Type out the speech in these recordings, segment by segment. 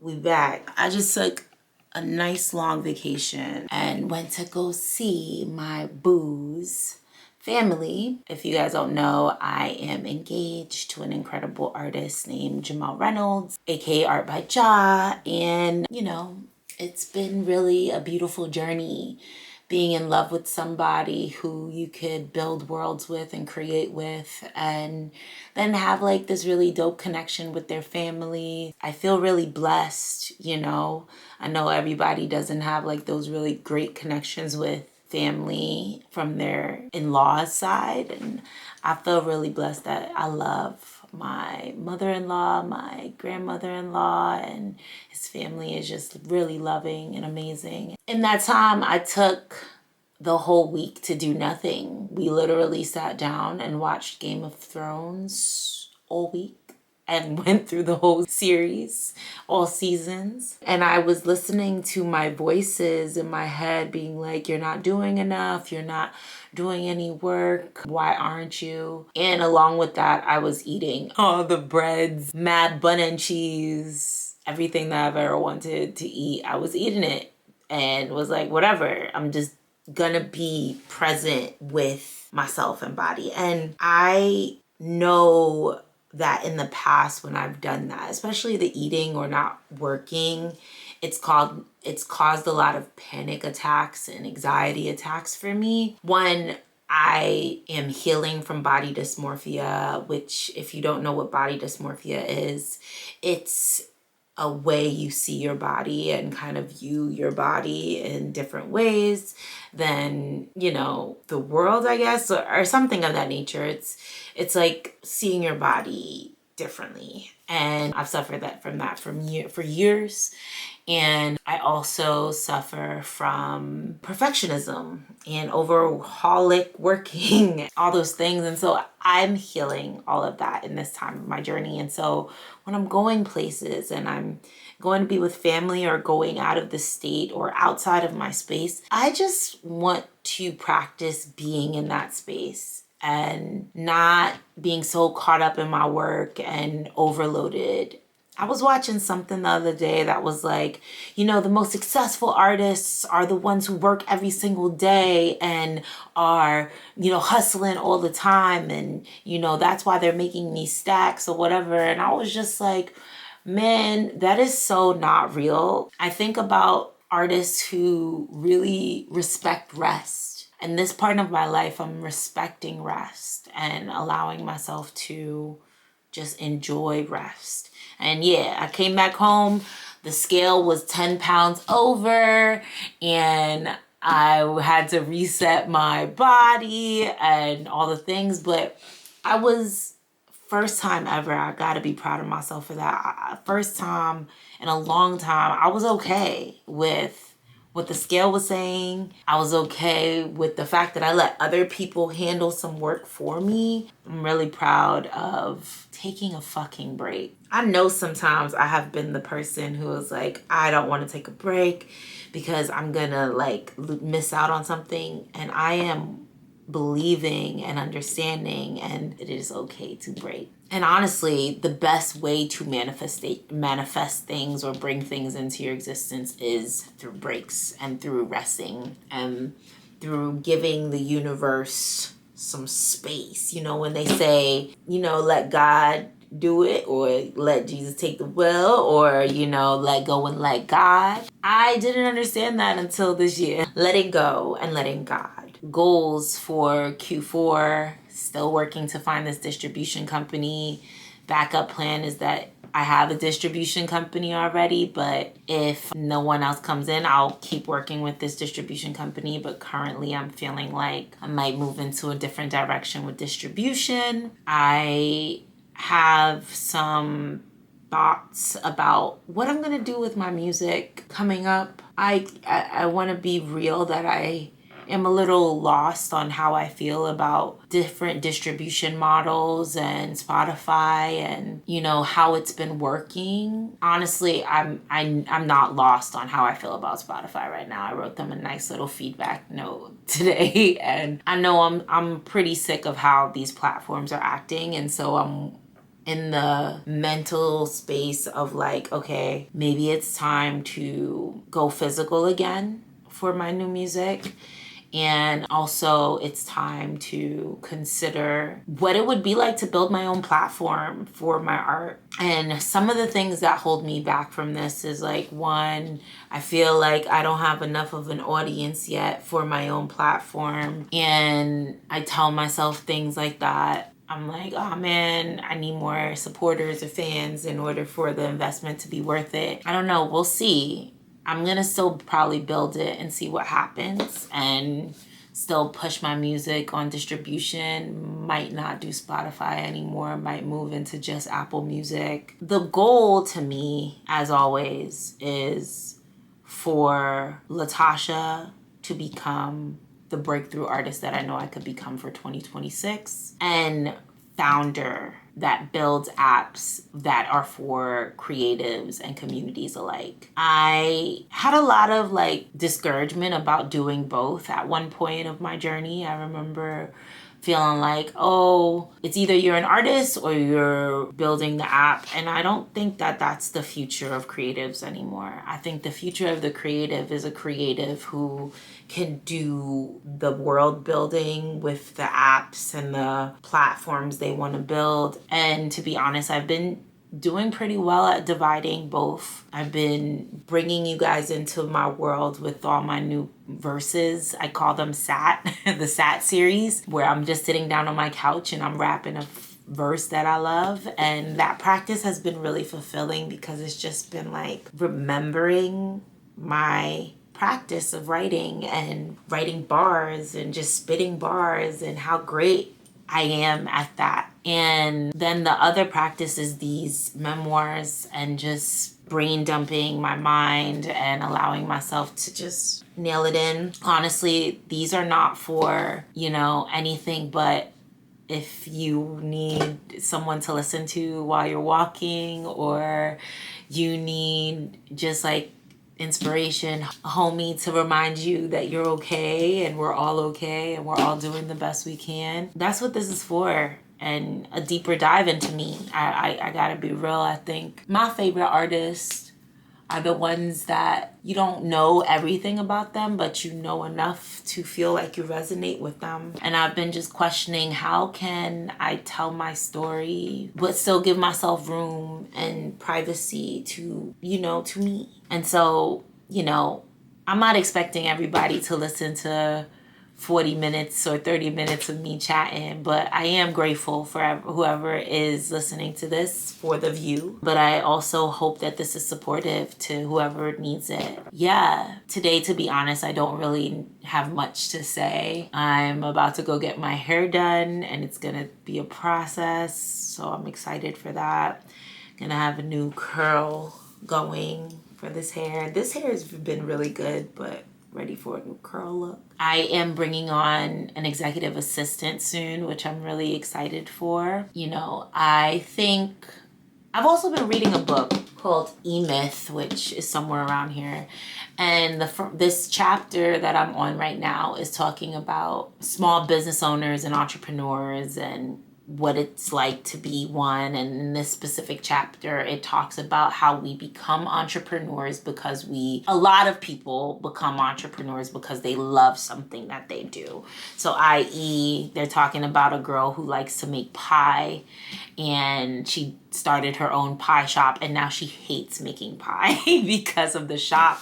we back. I just took a nice long vacation and went to go see my boo's family. If you guys don't know, I am engaged to an incredible artist named Jamal Reynolds, aka Art by Ja, and you know, it's been really a beautiful journey being in love with somebody who you could build worlds with and create with, and then have like this really dope connection with their family. I feel really blessed, you know. I know everybody doesn't have like those really great connections with family from their in-laws side, and I feel really blessed that I love my mother-in-law, my grandmother-in-law, and his family is just really loving and amazing. In that time, I took the whole week to do nothing. We literally sat down and watched Game of Thrones all week and went through the whole series, all seasons. And I was listening to my voices in my head being like, you're not doing enough, you're not doing any work, why aren't you? And along with that, I was eating all the breads, mad bun and cheese, everything that I've ever wanted to eat. I was eating it and was like, whatever, I'm just gonna be present with myself and body. And I know that in the past when I've done that, especially the eating or not working, it's caused a lot of panic attacks and anxiety attacks for me. One, I am healing from body dysmorphia, which if you don't know what body dysmorphia is, it's a way you see your body and kind of view your body in different ways than, you know, the world, I guess, or something of that nature. It's like seeing your body differently. And I've suffered from that for years. And I also suffer from perfectionism and overholic working, all those things. And so I'm healing all of that in this time of my journey. And so when I'm going places and I'm going to be with family or going out of the state or outside of my space, I just want to practice being in that space and not being so caught up in my work and overloaded. I was watching something the other day that was like, you know, the most successful artists are the ones who work every single day and are, you know, hustling all the time. And, you know, that's why they're making these stacks or whatever. And I was just like, man, that is so not real. I think about artists who really respect rest. And this part of my life, I'm respecting rest and allowing myself to just enjoy rest. And yeah, I came back home, the scale was 10 pounds over, and I had to reset my body and all the things, but I was, first time ever, I gotta be proud of myself for that. First time in a long time, I was okay with what the scale was saying. I was okay with the fact that I let other people handle some work for me. I'm really proud of taking a fucking break. I know sometimes I have been the person who is like, I don't want to take a break because I'm gonna like miss out on something. And I am believing and understanding, and it is okay to break. And honestly, the best way to manifest things or bring things into your existence is through breaks and through resting and through giving the universe some space. You know, when they say, you know, let God do it, or let Jesus take the wheel, or, you know, let go and let God. I didn't understand that until this year. Letting go and letting God. Goals for Q4, still working to find this distribution company. Backup plan is that I have a distribution company already, but if no one else comes in, I'll keep working with this distribution company. But currently I'm feeling like I might move into a different direction with distribution. I have some thoughts about what I'm gonna do with my music coming up. I want to be real that I am a little lost on how I feel about different distribution models and Spotify and, you know, how it's been working. Honestly, I'm not lost on how I feel about Spotify right now. I wrote them a nice little feedback note today, and I know I'm pretty sick of how these platforms are acting, and so I'm in the mental space of like, okay, maybe it's time to go physical again for my new music. And also it's time to consider what it would be like to build my own platform for my art. And some of the things that hold me back from this is like, one, I feel like I don't have enough of an audience yet for my own platform. And I tell myself things like that. I'm like, oh man, I need more supporters or fans in order for the investment to be worth it. I don't know. We'll see. I'm gonna still probably build it and see what happens and still push my music on distribution. Might not do Spotify anymore, might move into just Apple Music. The goal to me, as always, is for Latasha to become the breakthrough artist that I know I could become for 2026, and founder that builds apps that are for creatives and communities alike. I had a lot of like discouragement about doing both at one point of my journey. I remember feeling like, oh, it's either you're an artist or you're building the app. And I don't think that that's the future of creatives anymore. I think the future of the creative is a creative who can do the world building with the apps and the platforms they want to build. And to be honest, I've been doing pretty well at dividing both. I've been bringing you guys into my world with all my new verses. I call them SAT, the SAT series, where I'm just sitting down on my couch and I'm rapping a verse that I love. And that practice has been really fulfilling because it's just been like remembering my practice of writing and writing bars and just spitting bars and how great I am at that. And then the other practice is these memoirs and just brain dumping my mind and allowing myself to just nail it in. Honestly, these are not for, anything but if you need someone to listen to while you're walking, or you need just like inspiration, a homie to remind you that you're okay and we're all okay and we're all doing the best we can. That's what this is for. And a deeper dive into me. I gotta be real. I think my favorite artists are the ones that you don't know everything about them, but you know enough to feel like you resonate with them. And I've been just questioning, how can I tell my story but still give myself room and privacy to me? And so, I'm not expecting everybody to listen to 40 minutes or 30 minutes of me chatting, but I am grateful for whoever is listening to this for the view. But I also hope that this is supportive to whoever needs it. Yeah, today, to be honest, I don't really have much to say. I'm about to go get my hair done and it's gonna be a process, so I'm excited for that. Gonna have a new curl going for this hair. This hair has been really good, but ready for a new curl look. I am bringing on an executive assistant soon, which I'm really excited for. I think I've also been reading a book called E-Myth, which is somewhere around here. And this chapter that I'm on right now is talking about small business owners and entrepreneurs and what it's like to be one. And in this specific chapter, it talks about how we become entrepreneurs because a lot of people become entrepreneurs because they love something that they do. So i.e., they're talking about a girl who likes to make pie, and she started her own pie shop, and now she hates making pie because of the shop.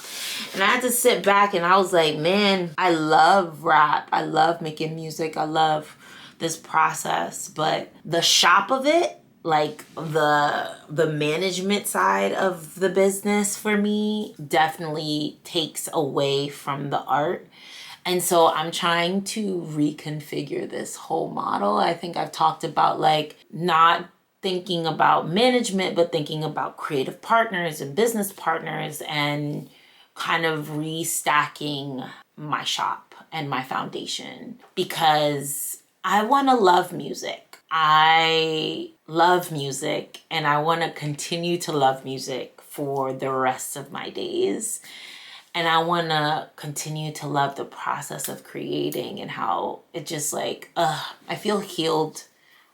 And I had to sit back and I was like, man, I love rap. I love making music. I love this process, but the shop of it, like the management side of the business for me, definitely takes away from the art. And so I'm trying to reconfigure this whole model. I think I've talked about like not thinking about management, but thinking about creative partners and business partners, and kind of restacking my shop and my foundation, because I want to love music. I love music, and I want to continue to love music for the rest of my days. And I want to continue to love the process of creating and how it just like, I feel healed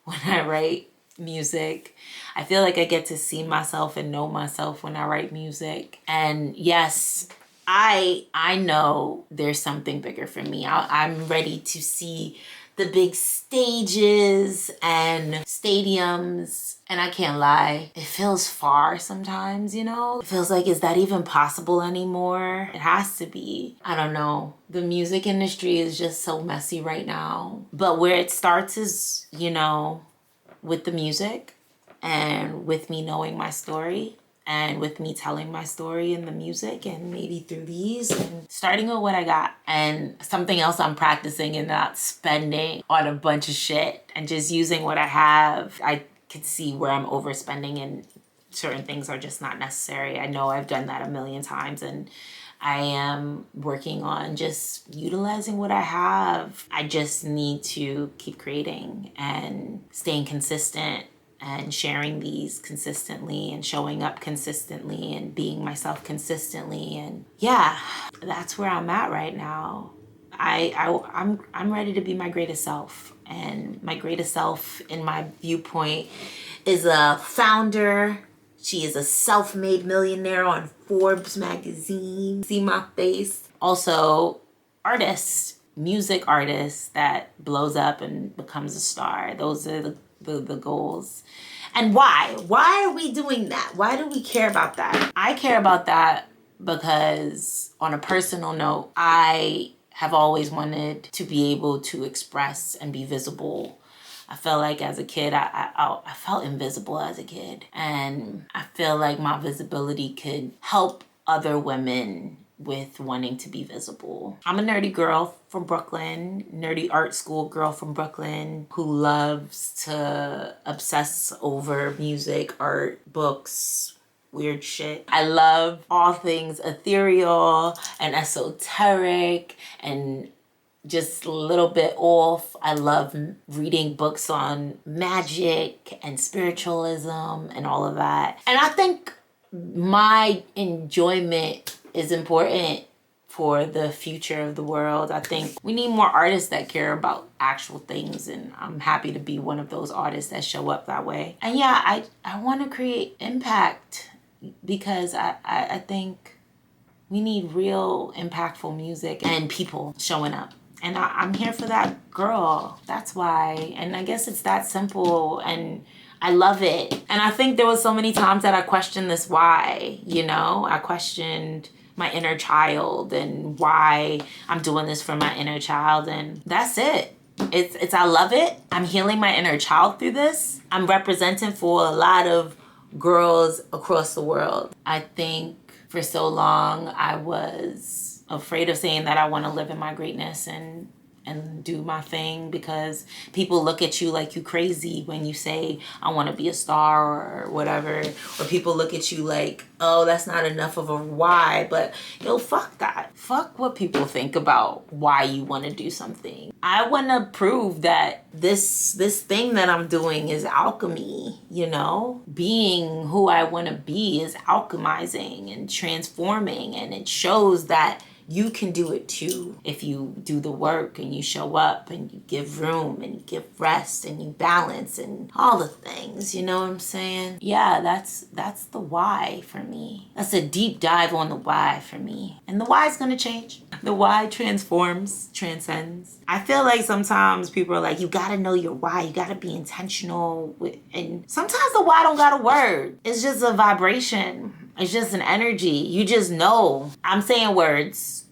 when I write. music. I feel like I get to see myself and know myself when I write music. And yes, I know there's something bigger for me. I'm ready to see the big stages and stadiums. And I can't lie, it feels far sometimes, you know? It feels like, is that even possible anymore? It has to be. I don't know. The music industry is just so messy right now. But where it starts is, you know, with the music and with me knowing my story and with me telling my story in the music and maybe through these and starting with what I got. And something else I'm practicing and not spending on a bunch of shit and just using what I have. I could see where I'm overspending and certain things are just not necessary. I know I've done that a million times and I am working on just utilizing what I have. I just need to keep creating and staying consistent and sharing these consistently and showing up consistently and being myself consistently. And yeah, that's where I'm at right now. I'm ready to be my greatest self. And my greatest self in my viewpoint is a founder. She is a self-made millionaire on Forbes magazine. See my face. Also, artist, music artist that blows up and becomes a star. Those are the goals. And why? Why are we doing that? Why do we care about that? I care about that because on a personal note, I have always wanted to be able to express and be visible. I felt like as a kid, I felt invisible as a kid. And I feel like my visibility could help other women with wanting to be visible. I'm a nerdy girl from Brooklyn, nerdy art school girl from Brooklyn who loves to obsess over music, art, books, weird shit. I love all things ethereal and esoteric and just a little bit off. I love reading books on magic and spiritualism and all of that. And I think my enjoyment is important for the future of the world. I think we need more artists that care about actual things, and I'm happy to be one of those artists that show up that way. And yeah, I want to create impact because I think we need real impactful music and people showing up. And I'm here for that girl. That's why. And I guess it's that simple. And I love it. And I think there was so many times that I questioned this why, you know? I questioned my inner child and why I'm doing this for my inner child. And that's it. It's I love it. I'm healing my inner child through this. I'm representing for a lot of girls across the world. I think for so long I was afraid of saying that I want to live in my greatness and do my thing because people look at you like you crazy when you say I want to be a star or whatever, or people look at you like, oh, that's not enough of a why. But yo, fuck that. Fuck what people think about why you want to do something. I want to prove that this thing that I'm doing is alchemy, you know? Being who I want to be is alchemizing and transforming, and it shows that you can do it too if you do the work and you show up and you give room and you give rest and you balance and all the things, you know what I'm saying? Yeah, that's the why for me. That's a deep dive on the why for me. And the why is gonna change. The why transforms, transcends. I feel like sometimes people are like, you gotta know your why, you gotta be intentional with, and sometimes the why don't got a word. It's just a vibration. It's just an energy. You just know. I'm saying words,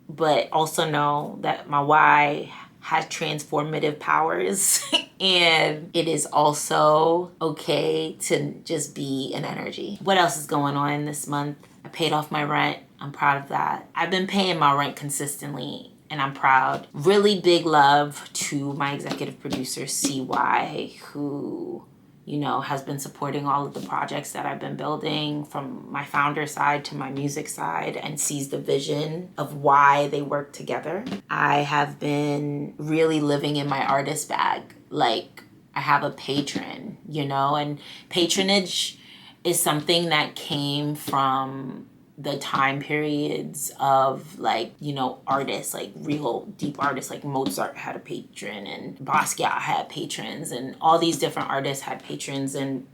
but also know that my why has transformative powers. And it is also okay to just be an energy. What else is going on this month? I paid off my rent. I'm proud of that. I've been paying my rent consistently, and I'm proud. Really big love to my executive producer, CY, who, you know, has been supporting all of the projects that I've been building from my founder side to my music side and sees the vision of why they work together. I have been really living in my artist bag. Like, I have a patron, you know, and patronage is something that came from the time periods of like, you know, artists, like real deep artists, like Mozart had a patron and Basquiat had patrons and all these different artists had patrons, and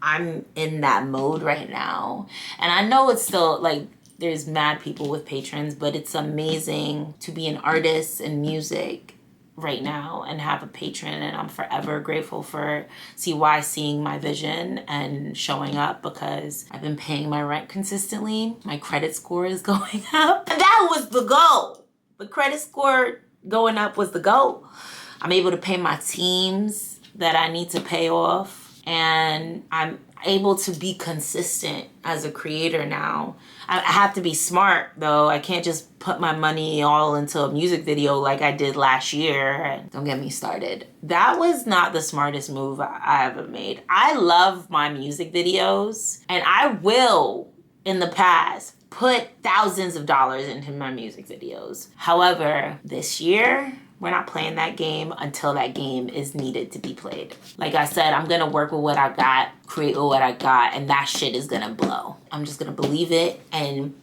I'm in that mode right now. And I know it's still like there's mad people with patrons, but it's amazing to be an artist in music right now and have a patron, and I'm forever grateful for CY seeing my vision and showing up, because I've been paying my rent consistently. My credit score is going up. And that was the goal. The credit score going up was the goal. I'm able to pay my teams that I need to pay off, and I'm able to be consistent as a creator now. I have to be smart though. I can't just put my money all into a music video like I did last year. Don't get me started. That was not the smartest move I ever made. I love my music videos, and I will, in the past, put thousands of dollars into my music videos. However, this year, we're not playing that game until that game is needed to be played. Like I said, I'm gonna work with what I got, create with what I got, and that shit is gonna blow. I'm just gonna believe it. And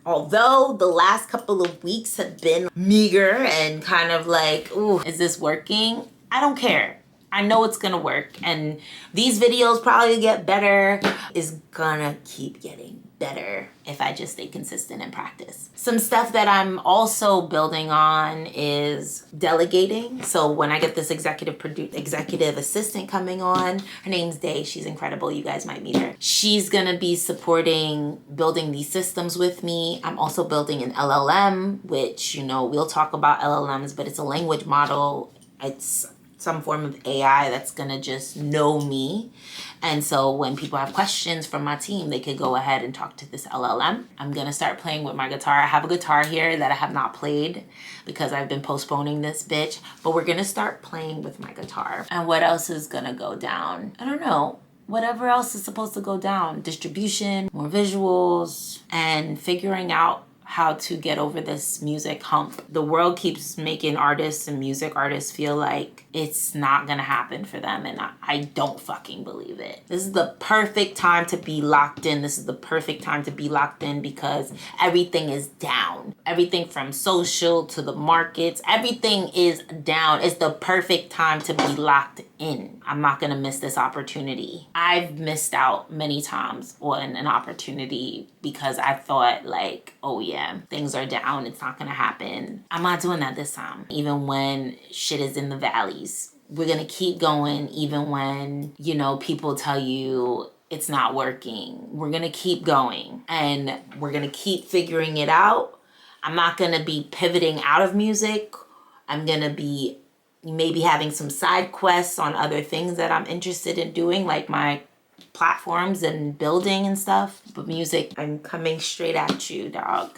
although the last couple of weeks have been meager and kind of like, ooh, is this working? I don't care. I know it's gonna work. And these videos probably get better. It's gonna keep getting better if I just stay consistent and practice. Some stuff that I'm also building on is delegating. So when I get this executive assistant coming on, her name's Day. She's incredible. You guys might meet her. She's gonna be supporting building these systems with me. I'm also building an LLM, which, you know, we'll talk about LLMs, but it's a language model. It's some form of AI that's gonna just know me. And so when people have questions from my team, they could go ahead and talk to this LLM. I'm gonna start playing with my guitar. I have a guitar here that I have not played because I've been postponing this bitch, but we're gonna start playing with my guitar. And what else is gonna go down? I don't know. Whatever else is supposed to go down. Distribution, more visuals, and figuring out how to get over this music hump. The world keeps making artists and music artists feel like it's not gonna happen for them, and I don't fucking believe it. This is the perfect time to be locked in. This is the perfect time to be locked in because everything is down. Everything from social to the markets, everything is down. It's the perfect time to be locked in. I'm not gonna miss this opportunity. I've missed out many times on an opportunity because I thought like, oh yeah, things are down, it's not gonna happen. I'm not doing that this time. Even when shit is in the valleys, we're gonna keep going. Even when, you know, people tell you it's not working, we're gonna keep going and we're gonna keep figuring it out. I'm not gonna be pivoting out of music. I'm gonna be maybe having some side quests on other things that I'm interested in doing, like my platforms and building and stuff. But music, I'm coming straight at you, dog.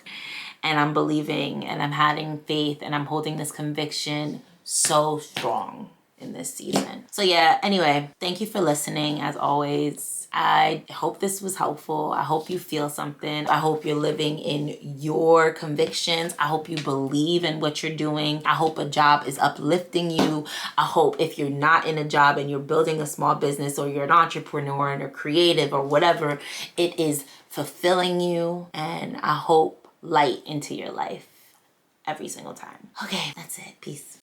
And I'm believing and I'm having faith and I'm holding this conviction so strong in this season. So yeah, anyway, thank you for listening as always. I hope this was helpful. I hope you feel something. I hope you're living in your convictions. I hope you believe in what you're doing. I hope a job is uplifting you. I hope if you're not in a job and you're building a small business or you're an entrepreneur and a creative or whatever, it is fulfilling you. And I hope light into your life every single time. Okay, that's it. Peace.